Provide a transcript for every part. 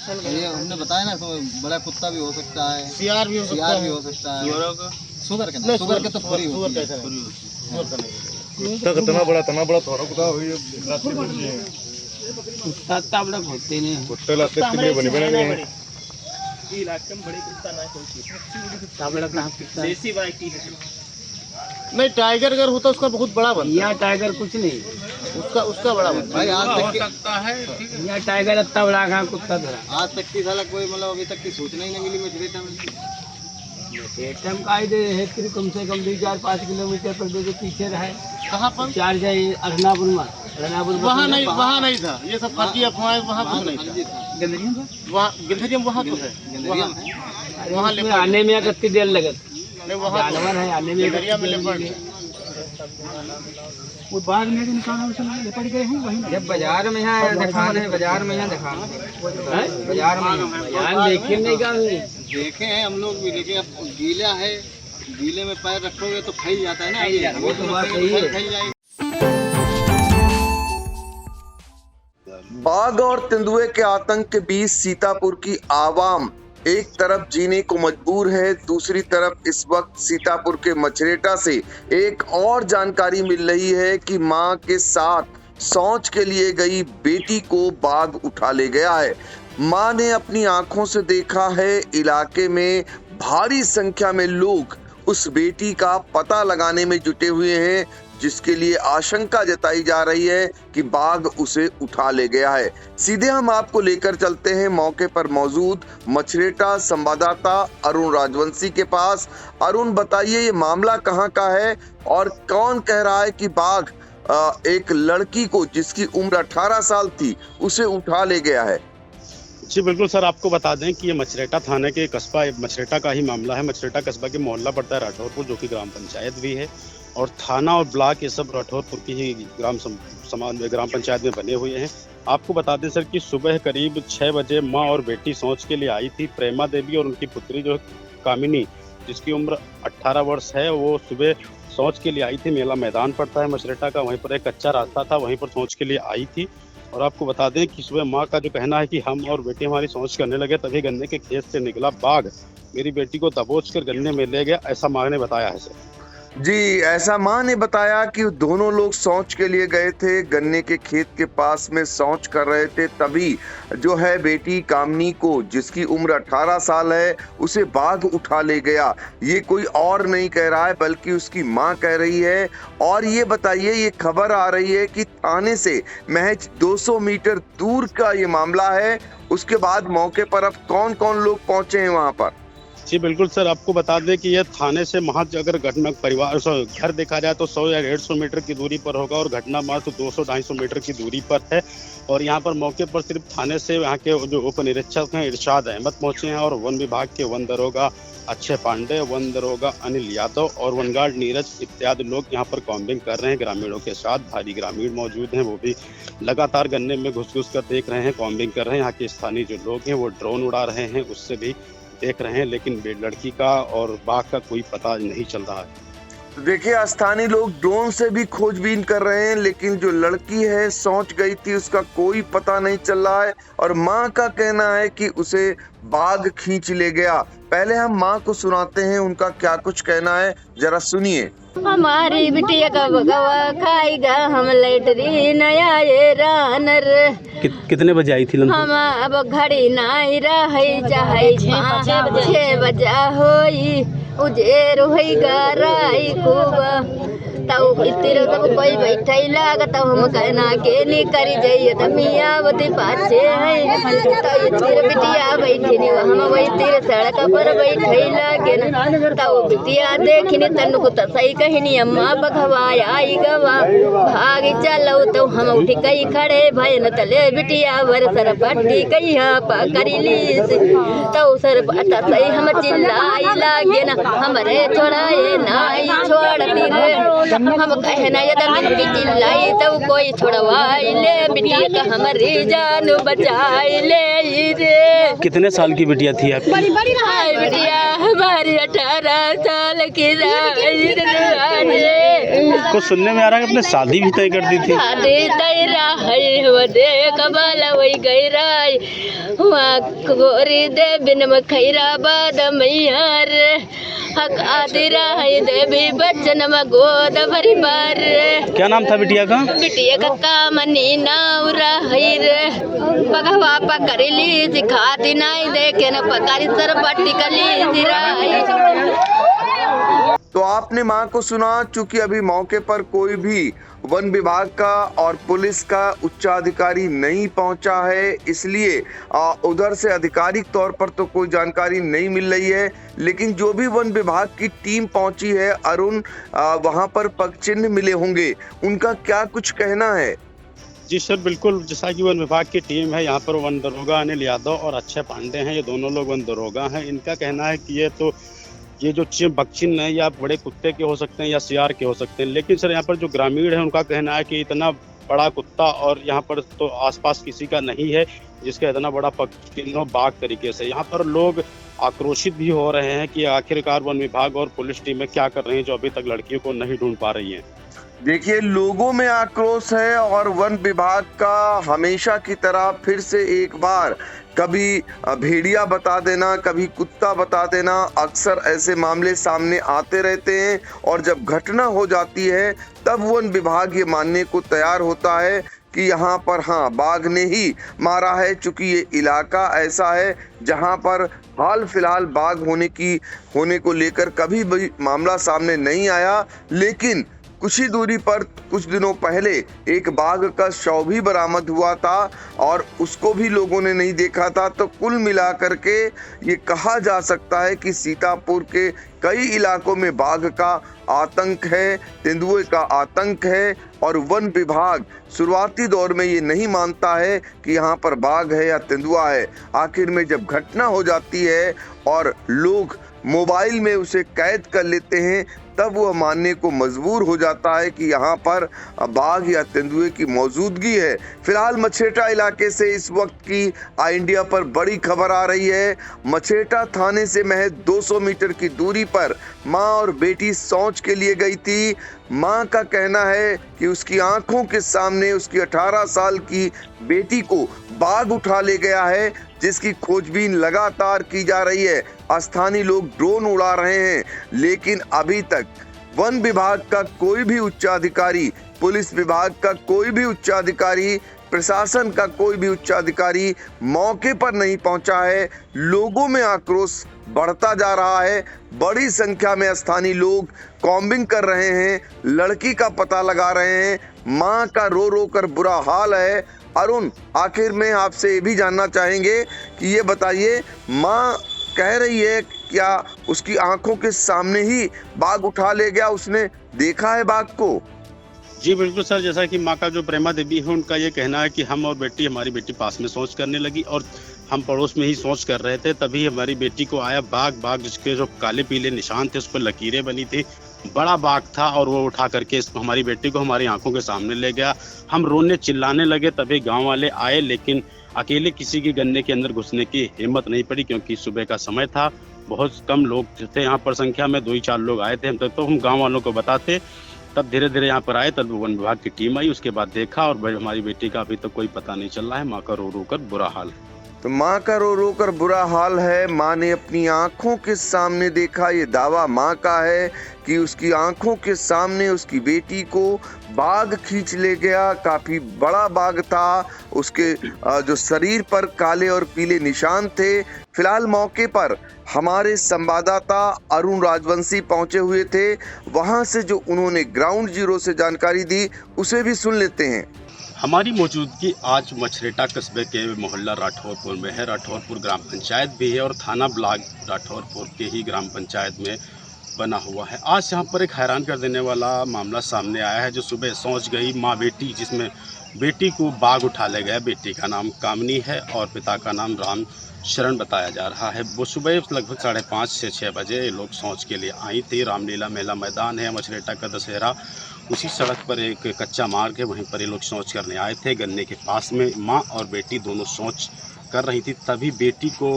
ये हमने बताया ना, तो बड़ा कुत्ता भी हो सकता है, सियार भी हो सकता है, सुगर के ना, सुगर के तो पूरी होती है। कुत्ता कितना बड़ा थोड़ा कुत्ता हुई कुत्ता बड़ा होते नहीं, कुत्ते लाते कितने बने बने इलाके में बड़े कुत्ता ना कोई बड़ा कहाँ कुत्ता है? देसी वैरायटी है। नहीं, टाइगर अगर होता उसका बहुत बड़ा बनता, यहाँ टाइगर कुछ नहीं, उसका बड़ा बनता भाई आज तक सकता है यहाँ टाइगर इतना बड़ा कहाँ कुत्ता धरा। आज तक की साला कोई मतलब अभी तक की सूचना ही नहीं मिली मछरेटा में। एटम का ही दे है कि कम से कम 2-4-5 किलोमीटर पर जो पीछे रहा है। कहाँ पर? 4 जाए अरनापुर में, वहाँ नहीं था, ये सब फर्जी अफवाहें, वहाँ कुछ नहीं था। वहाँ गिलहरिया में वहाँ कुछ है, वहाँ उसमें आने में कितनी देर लगे, नहीं वहाँ जानवर है आने में गिलहरिया में लेपर्ड वो बाद में निपट गए हैं वहीं। जब बाजार में यहाँ दिखाने है, बाजार में यहाँ दिखाना है, बाजार में यहाँ लेकिन नहीं गए देखे हैं हम लोग भी, लेकिन अब गीला है, गीले में पैर रखोगे तो फैल जाता है ना, वो तो बात सही है। फैल जाएगा। बाघ और तेंदुए के आतंक के बीच सीतापुर की आवाम एक तरफ जीने को मजबूर है, दूसरी तरफ इस वक्त सीतापुर के मछरेटा से एक और जानकारी मिल रही है कि मां के साथ शौच के लिए गई बेटी को बाघ उठा ले गया है। मां ने अपनी आंखों से देखा है, इलाके में भारी संख्या में लोग उस बेटी का पता लगाने में जुटे हुए हैं, जिसके लिए आशंका जताई जा रही है कि बाघ उसे उठा ले गया है। सीधे हम आपको लेकर चलते हैं मौके पर मौजूद मछरेटा संवाददाता अरुण राजवंशी के पास। अरुण, बताइए ये मामला कहां का है और कौन कह रहा है कि बाघ एक लड़की को जिसकी उम्र 18 साल थी उसे उठा ले गया है? जी बिल्कुल सर, आपको बता दें कि ये मछरेटा थाने के कस्बा मछरेटा का ही मामला है। मछरेटा कस्बा के मोहल्ला पड़ता है राठौरपुर, जो कि ग्राम पंचायत भी है, और थाना और ब्लॉक ये सब राठौरपुर की ही ग्राम पंचायत में बने हुए हैं। आपको बता दें सर कि सुबह करीब 6 बजे मां और बेटी शौच के लिए आई थी। प्रेमा देवी और उनकी पुत्री जो कामिनी, जिसकी उम्र 18 वर्ष है, वो सुबह शौच के लिए आई थी। मेला मैदान पड़ता है मछरेटा का, वहीं पर एक कच्चा रास्ता था, वहीं पर शौच के लिए आई थी। और आपको बता दें कि सुबह माँ का जो कहना है कि हम और बेटी हमारी शौच करने लगे, तभी गन्ने के खेत से निकला बाघ मेरी बेटी को दबोच कर गन्ने में ले गया, ऐसा माँ ने बताया है सर। जी, ऐसा मां ने बताया कि दोनों लोग शौच के लिए गए थे, गन्ने के खेत के पास में शौच कर रहे थे, तभी जो है बेटी कामनी को, जिसकी उम्र 18 साल है, उसे बाघ उठा ले गया। ये कोई और नहीं कह रहा है बल्कि उसकी मां कह रही है। और ये बताइए, ये खबर आ रही है कि थाने से महज 200 मीटर दूर का ये मामला है। उसके बाद मौके पर अब कौन कौन लोग पहुंचे हैं वहां पर? जी बिल्कुल सर, आपको बता दें कि यह थाने से महज अगर घटना परिवार घर देखा जाए तो 100 या 150 मीटर की दूरी पर होगा, और घटना महज 200-250 मीटर की दूरी पर है। और यहाँ पर मौके पर सिर्फ थाने से यहाँ के जो उप निरीक्षक हैं इरशाद अहमद पहुंचे हैं, और वन विभाग के वन दरोगा अक्षय पांडे, वन दरोगा अनिल यादव और वन गार्ड नीरज इत्यादि लोग यहाँ पर कॉम्बिंग कर रहे हैं। ग्रामीणों के साथ भारी ग्रामीण मौजूद हैं, वो भी लगातार गन्ने में घुस कर देख रहे हैं, कॉम्बिंग कर रहे हैं। यहाँ के स्थानीय जो लोग हैं वो ड्रोन उड़ा रहे हैं, उससे भी देख रहे हैं, लेकिन लड़की का और बाघ का कोई पता नहीं चल रहा है। देखिए, स्थानीय लोग ड्रोन से भी खोजबीन कर रहे हैं, लेकिन जो लड़की है शौच गई थी उसका कोई पता नहीं चल रहा है। और मां का कहना है कि उसे बाघ खींच ले गया। पहले हम मां को सुनाते हैं, उनका क्या कुछ कहना है, जरा सुनिए। हमारी बिटिया का भगवा खाएगा, हम लेटरी नया ये रानर। कितने बजे आई थी? हम अब घड़ी नहीं रही, चाहे 6 बजा होई, उजेर होई गराई खूब। तब इतिर तब कोई बैठे लाग, तब हम कहना के नी करी जाइए, तब मियावती पाछे है, तब इतिर बिटिया बैठी नी, हम वही तिर सड़क पर बैठे लागे, तब बिटिया देखनी तनु को सही कहनी, अम्मा बघवाया आई गवा भाग चलो, तो हम उठी कई खड़े भय न तले बिटिया वर सर पट्टी कई पकड़ी ली, तो सर पता सही हम चिल्लाई लागे ना, हमरे छोड़ाए नाई छोड़ती रे, हम कहना यदि मिनकी चिल्लाई तो कोई छोड़वाई ले, बिटिया का हमारी जान बचाई ले रे। कितने साल की बिटिया थी आपकी? हाय बिटिया हमारी 18 साल की कुछ सुनने में आ रहा है कि आपने शादी भी तय कर दी थी। शादी तय रही वो दे कबाल वही गई राय वहाँ गोरी दे बिन खैराबाद मैयार हक आदि रही देवी बच्चन म गोद भरी बार। क्या नाम था बिटिया का? बिटिया का काम नीना रही रे पगवा पकड़ली सिखाती नहीं देखे न पकड़ी सर पट्टी कली सिराई। तो आपने मां को सुना। चूंकि अभी मौके पर कोई भी वन विभाग का और पुलिस का उच्चाधिकारी नहीं पहुंचा है, इसलिए उधर से आधिकारिक तौर पर तो कोई जानकारी नहीं मिल रही है। लेकिन जो भी वन विभाग की टीम पहुंची है अरुण, वहां पर पग चिन्ह मिले होंगे, उनका क्या कुछ कहना है? जी सर, बिल्कुल। जैसा कि वन विभाग की टीम है, यहाँ पर वन दरोगा अनिल यादव और अक्षय पांडे हैं, ये दोनों लोग वन दरोगा हैं। इनका कहना है कि ये जो बगचिन्ह है या बड़े कुत्ते के हो सकते हैं या सियार के हो सकते हैं। लेकिन सर यहाँ पर जो ग्रामीण है उनका कहना है कि इतना बड़ा कुत्ता और यहाँ पर तो आसपास किसी का नहीं है जिसका इतना बड़ा पगचिन्ह हो बाघ तरीके से। यहाँ पर लोग आक्रोशित भी हो रहे हैं कि आखिरकार वन विभाग और पुलिस टीमें क्या कर रही हैं जो अभी तक लड़कियों को नहीं ढूंढ पा रही हैं। देखिए, लोगों में आक्रोश है और वन विभाग का हमेशा की तरह फिर से एक बार कभी भेड़िया बता देना, कभी कुत्ता बता देना, अक्सर ऐसे मामले सामने आते रहते हैं। और जब घटना हो जाती है तब वन विभाग ये मानने को तैयार होता है कि यहाँ पर हाँ बाघ ने ही मारा है। चूंकि ये इलाका ऐसा है जहाँ पर हाल फिलहाल बाघ होने को लेकर कभी भी मामला सामने नहीं आया। लेकिन कुछ ही दूरी पर कुछ दिनों पहले एक बाघ का शव भी बरामद हुआ था और उसको भी लोगों ने नहीं देखा था। तो कुल मिलाकर के ये कहा जा सकता है कि सीतापुर के कई इलाकों में बाघ का आतंक है, तेंदुए का आतंक है। और वन विभाग शुरुआती दौर में ये नहीं मानता है कि यहाँ पर बाघ है या तेंदुआ है। आखिर में जब घटना हो जाती है और लोग मोबाइल में उसे कैद कर लेते हैं तब वह मानने को मजबूर हो जाता है कि यहाँ पर बाघ या तेंदुए की मौजूदगी है। फिलहाल मछेटा इलाके से इस वक्त की इंडिया पर बड़ी खबर आ रही है। मछेटा थाने से महज 200 मीटर की दूरी पर मां और बेटी शौच के लिए गई थी। मां का कहना है कि उसकी आंखों के सामने उसकी 18 साल की बेटी को बाघ उठा ले गया है, जिसकी खोजबीन लगातार की जा रही है। स्थानीय लोग ड्रोन उड़ा रहे हैं, लेकिन अभी तक वन विभाग का कोई भी उच्चाधिकारी, पुलिस विभाग का कोई भी उच्चाधिकारी, प्रशासन का कोई भी उच्चाधिकारी मौके पर नहीं पहुंचा है। लोगों में आक्रोश बढ़ता जा रहा है। बड़ी संख्या में स्थानीय लोग कॉम्बिंग कर रहे हैं, लड़की का पता लगा रहे हैं। मां का रो रो कर बुरा हाल है। अरुण, आखिर में आपसे ये भी जानना चाहेंगे कि ये बताइए, मां कह रही है क्या उसकी आंखों के सामने ही बाघ उठा ले गया, उसने देखा है बाघ को? जी बिल्कुल सर, जैसा कि माँ का जो प्रेमा देवी है उनका ये कहना है कि हम और हमारी बेटी पास में शौच करने लगी और हम पड़ोस में ही शौच कर रहे थे, तभी हमारी बेटी को आया बाघ जिसके जो काले पीले निशान थे उस पर लकीरें बनी थी। बड़ा बाघ था और वो उठा करके हमारी बेटी को हमारी आंखों के सामने ले गया। हम रोने चिल्लाने लगे, तभी गांव वाले आए, लेकिन अकेले किसी की गन्ने के अंदर घुसने की हिम्मत नहीं पड़ी क्योंकि सुबह का समय था। बहुत कम लोग थे यहाँ पर, संख्या में 2-4 लोग आए थे। तो हम गाँव वालों को बताते, तब धीरे धीरे यहाँ पर आए, तब वन विभाग की टीम आई, उसके बाद देखा और भाई हमारी बेटी का अभी तक कोई पता नहीं चल रहा है। माँ का रो रो कर बुरा हाल है। तो माँ का रो रो कर बुरा हाल है। माँ ने अपनी आंखों के सामने देखा, ये दावा माँ का है कि उसकी आंखों के सामने उसकी बेटी को बाघ खींच ले गया। काफी बड़ा बाघ था, उसके जो शरीर पर काले और पीले निशान थे। फिलहाल मौके पर हमारे संवाददाता अरुण राजवंशी पहुंचे हुए थे। वहां से जो उन्होंने ग्राउंड जीरो से जानकारी दी उसे भी सुन लेते हैं। हमारी मौजूदगी आज मछरेटा कस्बे के मोहल्ला राठौरपुर में है। राठौरपुर ग्राम पंचायत भी है और थाना ब्लॉक राठौरपुर के ही ग्राम पंचायत में बना हुआ है। आज यहाँ पर एक हैरान कर देने वाला मामला सामने आया है, जो सुबह सोच गई माँ बेटी, जिसमें बेटी को बाघ उठा ले गया। बेटी का नाम कामनी है और पिता का नाम राम शरण बताया जा रहा है। वो सुबह लगभग 5:30 से 6 बजे लोग सोच के लिए आई थी। रामलीला मेला मैदान है मछरेटा का दशहरा, उसी सड़क पर एक कच्चा मार्ग है, वहीं पर ये लोग शौच करने आए थे। गन्ने के पास में माँ और बेटी दोनों शौच कर रही थी, तभी बेटी को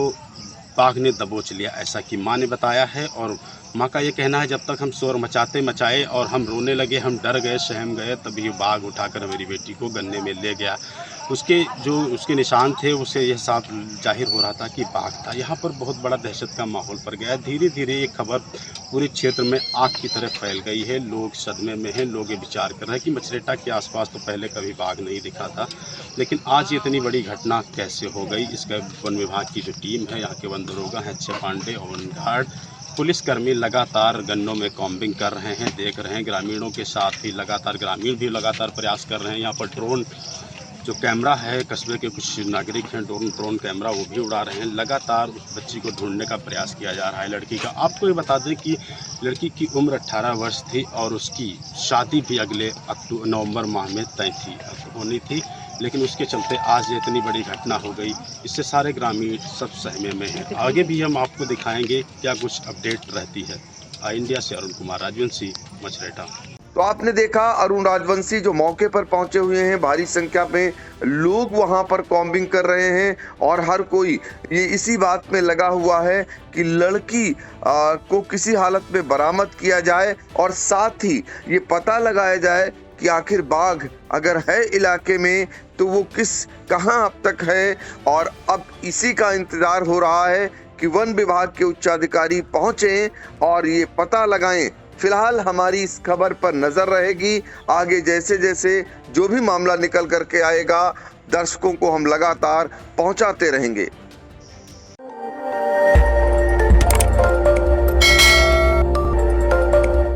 बाघ ने दबोच लिया, ऐसा कि माँ ने बताया है। और माँ का ये कहना है जब तक हम शोर मचाए और हम रोने लगे, हम डर गए, सहम गए, तभी बाघ उठाकर मेरी बेटी को गन्ने में ले गया। उसके निशान थे, उसे यह साफ जाहिर हो रहा था कि बाघ था। यहाँ पर बहुत बड़ा दहशत का माहौल पड़ गया। धीरे धीरे ये खबर पूरे क्षेत्र में आग की तरह फैल गई है। लोग सदमे में हैं। लोग ये विचार कर रहे हैं कि मछरेटा के आसपास तो पहले कभी बाघ नहीं दिखा था, लेकिन आज ये इतनी बड़ी घटना कैसे हो गई। इसका वन विभाग की जो टीम है, यहाँ के वन दरोगा हैं अच्छे पांडे और वन गार्ड, पुलिसकर्मी लगातार गन्नों में कॉम्बिंग कर रहे हैं, देख रहे हैं। ग्रामीणों के साथ ही ग्रामीण भी लगातार प्रयास कर रहे हैं। यहाँ पर ड्रोन जो कैमरा है, कस्बे के कुछ नागरिक हैं, ड्रोन कैमरा वो भी उड़ा रहे हैं। लगातार उस बच्ची को ढूंढने का प्रयास किया जा रहा है, लड़की का। आपको ये बता दें कि लड़की की उम्र 18 वर्ष थी और उसकी शादी भी अगले नवंबर माह में तय थी होनी थी, लेकिन उसके चलते आज ये इतनी बड़ी घटना हो गई। इससे सारे ग्रामीण सब सहमे में हैं। आगे भी हम आपको दिखाएंगे क्या कुछ अपडेट रहती है। इंडिया से अरुण कुमार राजवंशी, मछरेटा। तो आपने देखा अरुण राजवंशी जो मौके पर पहुंचे हुए हैं। भारी संख्या में लोग वहां पर कॉम्बिंग कर रहे हैं और हर कोई ये इसी बात में लगा हुआ है कि लड़की को किसी हालत में बरामद किया जाए और साथ ही ये पता लगाया जाए कि आखिर बाघ अगर है इलाके में तो वो कहां अब तक है। और अब इसी का इंतजार हो रहा है कि वन विभाग के उच्चाधिकारी पहुंचे और ये पता लगाएं। फिलहाल हमारी इस खबर पर नजर रहेगी। आगे जैसे जैसे जो भी मामला निकल करके आएगा, दर्शकों को हम लगातार पहुंचाते रहेंगे।